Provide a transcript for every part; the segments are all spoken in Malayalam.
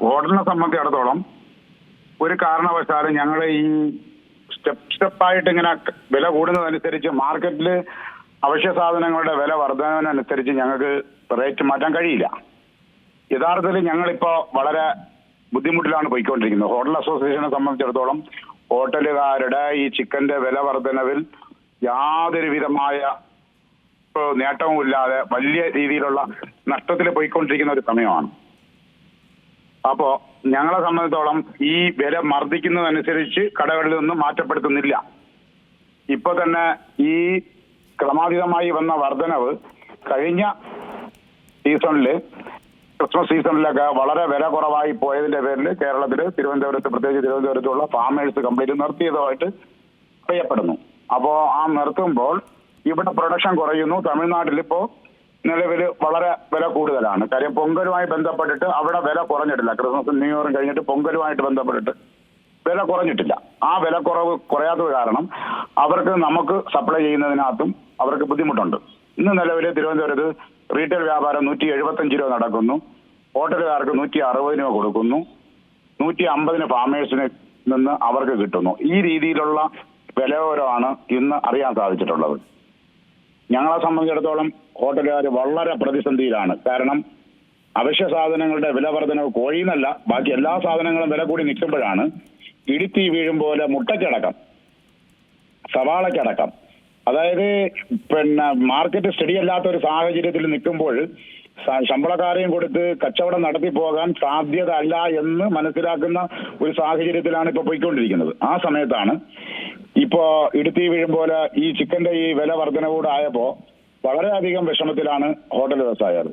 ഹോട്ടലിനെ സംബന്ധിച്ചിടത്തോളം ഒരു കാരണവശാലും ഞങ്ങൾ ഈ സ്റ്റെപ്പായിട്ട് ഇങ്ങനെ വില കൂടുന്നതനുസരിച്ച് മാർക്കറ്റിൽ അവശ്യ സാധനങ്ങളുടെ വില വർധനവിനനുസരിച്ച് ഞങ്ങൾക്ക് റേറ്റ് മാറ്റാൻ കഴിയില്ല. യഥാർത്ഥത്തിൽ ഞങ്ങളിപ്പോ വളരെ ബുദ്ധിമുട്ടിലാണ് പോയിക്കൊണ്ടിരിക്കുന്നത്. ഹോട്ടൽ അസോസിയേഷനെ സംബന്ധിച്ചിടത്തോളം ഹോട്ടലുകാരുടെ ഈ ചിക്കന്റെ വില വർധനവിൽ യാതൊരു വിധമായ നേട്ടവും ഇല്ലാതെ വലിയ രീതിയിലുള്ള നഷ്ടത്തിൽ പോയിക്കൊണ്ടിരിക്കുന്ന ഒരു സമയമാണ്. അപ്പോ ഞങ്ങളെ സംബന്ധിച്ചോളം ഈ വില മർദ്ദിക്കുന്നതനുസരിച്ച് കടകളിൽ നിന്നും മാറ്റപ്പെടുത്തുന്നില്ല. ഇപ്പൊ തന്നെ ഈ ക്രമാതീതമായി വന്ന വർധനവ് കഴിഞ്ഞ സീസണില് ക്രിസ്മസ് സീസണിലൊക്കെ വളരെ വില കുറവായി പോയതിന്റെ പേരിൽ കേരളത്തില് തിരുവനന്തപുരത്ത്, പ്രത്യേകിച്ച് തിരുവനന്തപുരത്തുള്ള ഫാമേഴ്സ് കംപ്ലീറ്റ് നിർത്തിയതായിട്ട് അറിയപ്പെടുന്നു. അപ്പോ ആ നിർത്തുമ്പോൾ ഇവിടെ പ്രൊഡക്ഷൻ കുറയുന്നു. തമിഴ്നാട്ടിൽ ഇപ്പോ നിലവിൽ വളരെ വില കൂടുതലാണ്. കാര്യം പൊങ്കലുമായി ബന്ധപ്പെട്ടിട്ട് അവിടെ വില കുറഞ്ഞിട്ടില്ല. ക്രിസ്മസും ന്യൂ ഇയറും കഴിഞ്ഞിട്ട് പൊങ്കലുമായിട്ട് ബന്ധപ്പെട്ടിട്ട് വില കുറഞ്ഞിട്ടില്ല. ആ വില കുറയാത്തത് കാരണം അവർക്ക് നമുക്ക് സപ്ലൈ ചെയ്യുന്നതിനകത്തും അവർക്ക് ബുദ്ധിമുട്ടുണ്ട്. ഇന്ന് നിലവിൽ തിരുവനന്തപുരത്ത് റീറ്റെയിൽ വ്യാപാരം 175 രൂപ നടക്കുന്നു. ഹോട്ടലുകാർക്ക് 160 രൂപ കൊടുക്കുന്നു. 150 ഫാമേഴ്സിന് നിന്ന് അവർക്ക് കിട്ടുന്നു. ഈ രീതിയിലുള്ള വിലയോരമാണ് ഇന്ന് അറിയാൻ സാധിച്ചിട്ടുള്ളത്. ഞങ്ങളെ സംബന്ധിച്ചിടത്തോളം ഹോട്ടലുകാർ വളരെ പ്രതിസന്ധിയിലാണ്. കാരണം അവശ്യ സാധനങ്ങളുടെ വില വർധനവ് കോഴിന്നല്ല, ബാക്കി എല്ലാ സാധനങ്ങളും വില കൂടി നിൽക്കുമ്പോഴാണ് ഇടിത്തി വീഴും പോലെ മുട്ടയ്ക്കടക്കം, സവാളയ്ക്കടക്കം, അതായത് മാർക്കറ്റ് സ്റ്റഡി അല്ലാത്ത ഒരു സാഹചര്യത്തിൽ നിൽക്കുമ്പോൾ ശമ്പളക്കാരെയും കൊടുത്ത് കച്ചവടം നടത്തി പോകാൻ സാധ്യത അല്ല എന്ന് മനസ്സിലാക്കുന്ന ഒരു സാഹചര്യത്തിലാണ് ഇപ്പൊ പോയിക്കൊണ്ടിരിക്കുന്നത്. ആ സമയത്താണ് ഇപ്പോ ഇടുത്തി വീഴും പോലെ ഈ ചിക്കന്റെ ഈ വില വർധനവൂടെ ആയപ്പോ വളരെയധികം വിഷമത്തിലാണ് ഹോട്ടൽ വ്യവസായികൾ.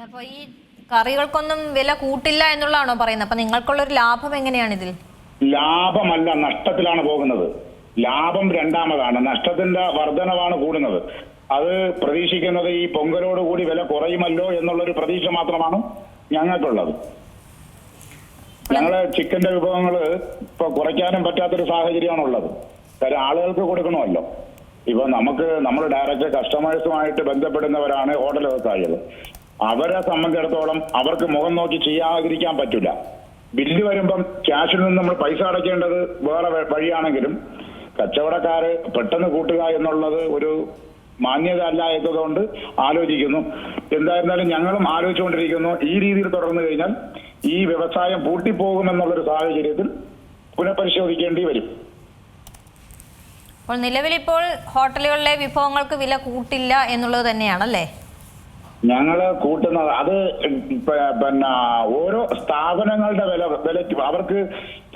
അപ്പൊ ഈ കറികൾക്കൊന്നും വില കൂട്ടില്ല എന്നുള്ളതാണോ പറയുന്നത്? അപ്പൊ നിങ്ങൾക്കുള്ളൊരു ലാഭം എങ്ങനെയാണ് ഇതിൽ? ലാഭമല്ല, നഷ്ടത്തിലാണ് പോകുന്നത്. ലാഭം രണ്ടാമതാണ്, നഷ്ടത്തിന്റെ വർധനവാണ് കൂടുന്നത്. അത് പ്രതീക്ഷിക്കുന്നത് ഈ പൊങ്കലോട് കൂടി വില കുറയുമല്ലോ എന്നുള്ളൊരു പ്രതീക്ഷ മാത്രമാണ് ഞങ്ങൾക്കുള്ളത്. ഞങ്ങള് ചിക്കന്റെ വിഭവങ്ങള് ഇപ്പൊ കുറയ്ക്കാനും പറ്റാത്തൊരു സാഹചര്യമാണുള്ളത്. കാര്യം ആളുകൾക്ക് കൊടുക്കണമല്ലോ. ഇപ്പൊ നമ്മൾ ഡയറക്റ്റ് കസ്റ്റമേഴ്സുമായിട്ട് ബന്ധപ്പെടുന്നവരാണ് ഹോട്ടൽ വ്യവസായികൾ. അവരെ സംബന്ധിച്ചിടത്തോളം അവർക്ക് മുഖം നോക്കി ചെയ്യാതിരിക്കാൻ പറ്റില്ല. ബില്ല് വരുമ്പം ക്യാഷിൽ നിന്ന് നമ്മൾ പൈസ അടയ്ക്കേണ്ടത് വേറെ വഴിയാണെങ്കിലും കച്ചവടക്കാര് പെട്ടെന്ന് കൂട്ടുക എന്നുള്ളത് ഒരു മാന്യത അല്ല എന്നതുകൊണ്ട് ആലോചിക്കുന്നു. എന്തായിരുന്നാലും ഞങ്ങളും ആലോചിച്ചുകൊണ്ടിരിക്കുന്നു. ഈ രീതിയിൽ തുടർന്നു കഴിഞ്ഞാൽ ഈ വ്യവസായം പൂട്ടിപ്പോകുമെന്നുള്ളൊരു സാഹചര്യത്തിൽ പുനഃപരിശോധിക്കേണ്ടി വരും. അപ്പോൾ നിലവിലിപ്പോൾ ഹോട്ടലുകളിലെ വിഭവങ്ങൾക്ക് വില കൂട്ടില്ല എന്നുള്ളത് തന്നെയാണല്ലേ? ഞങ്ങള് കൂട്ടുന്നത് അത് ഓരോ സ്ഥാപനങ്ങളുടെ വില അവർക്ക്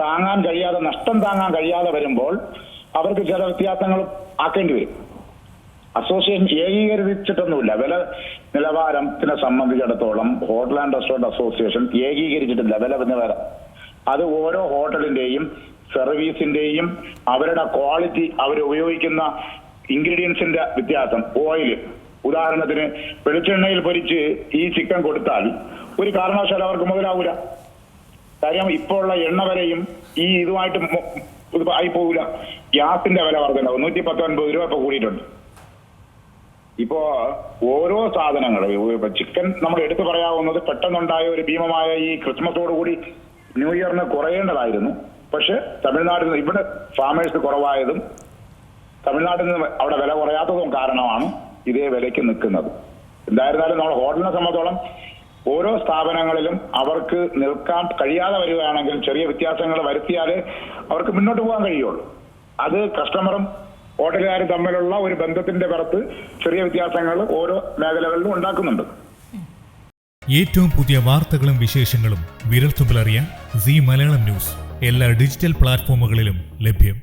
താങ്ങാൻ കഴിയാതെ, നഷ്ടം താങ്ങാൻ കഴിയാതെ വരുമ്പോൾ അവർക്ക് ചില വ്യത്യാസങ്ങൾ ആക്കേണ്ടി വരും. അസോസിയേഷൻ ഏകീകരിച്ചിട്ടൊന്നുമില്ല. വില നിലവാരത്തിനെ സംബന്ധിച്ചിടത്തോളം ഹോട്ടൽ ആൻഡ് റെസ്റ്റോറന്റ് അസോസിയേഷൻ ഏകീകരിച്ചിട്ടില്ല വില നിലവാരം. അത് ഓരോ ഹോട്ടലിന്റെയും സർവീസിന്റെയും അവരുടെ ക്വാളിറ്റി, അവർ ഉപയോഗിക്കുന്ന ഇൻഗ്രീഡിയൻസിന്റെ വ്യത്യാസം, ഓയില്, ഉദാഹരണത്തിന് വെളിച്ചെണ്ണയിൽ പൊരിച്ച് ഈ ചിക്കൻ കൊടുത്താൽ ഒരു കാരണവശാലും അവർക്ക് മുതലാവൂല. കാര്യം ഇപ്പോൾ ഉള്ള എണ്ണ വിലയും ഈ ഇതുമായിട്ട് ആയി പോകില്ല. ഗ്യാസിന്റെ വില വർധനവ് 119 രൂപ ഇപ്പൊ കൂടിയിട്ടുണ്ട്. ഇപ്പോ ഓരോ സാധനങ്ങൾ, ചിക്കൻ നമ്മൾ എടുത്തു പറയാവുന്നത് പെട്ടെന്നുണ്ടായ ഒരു ഭീമമായ ഈ ക്രിസ്മസോടുകൂടി ന്യൂ ഇയറിന് കുറയേണ്ടതായിരുന്നു. പക്ഷെ തമിഴ്നാട്ടിൽ നിന്ന് ഇവിടെ ഫാമേഴ്സ് കുറവായതും തമിഴ്നാട്ടിൽ നിന്ന് അവിടെ വില കുറയാത്തതും കാരണമാണ് ഇതേ വിലയ്ക്ക് നിൽക്കുന്നത്. എന്തായിരുന്നാലും നമ്മൾ ഹോട്ടലിനെ സംബന്ധിച്ചോളം ഓരോ സ്ഥാപനങ്ങളിലും അവർക്ക് നിൽക്കാൻ കഴിയാതെ വരികയാണെങ്കിൽ ചെറിയ വ്യത്യാസങ്ങൾ വരുത്തിയാലേ അവർക്ക് മുന്നോട്ട് പോകാൻ കഴിയുള്ളൂ. അത് കസ്റ്റമറും ഹോട്ടലുകാരും തമ്മിലുള്ള ഒരു ബന്ധത്തിന്റെ പുറത്ത് ചെറിയ വ്യത്യാസങ്ങൾ ഓരോ മേഖലകളിലും ഉണ്ടാക്കുന്നുണ്ട്. ഏറ്റവും പുതിയ വാർത്തകളും വിശേഷങ്ങളും വിരൽത്തുമ്പിലറിയാൻ സീ മലയാളം ന്യൂസ് എല്ലാ ഡിജിറ്റൽ പ്ലാറ്റ്ഫോമുകളിലും ലഭ്യം.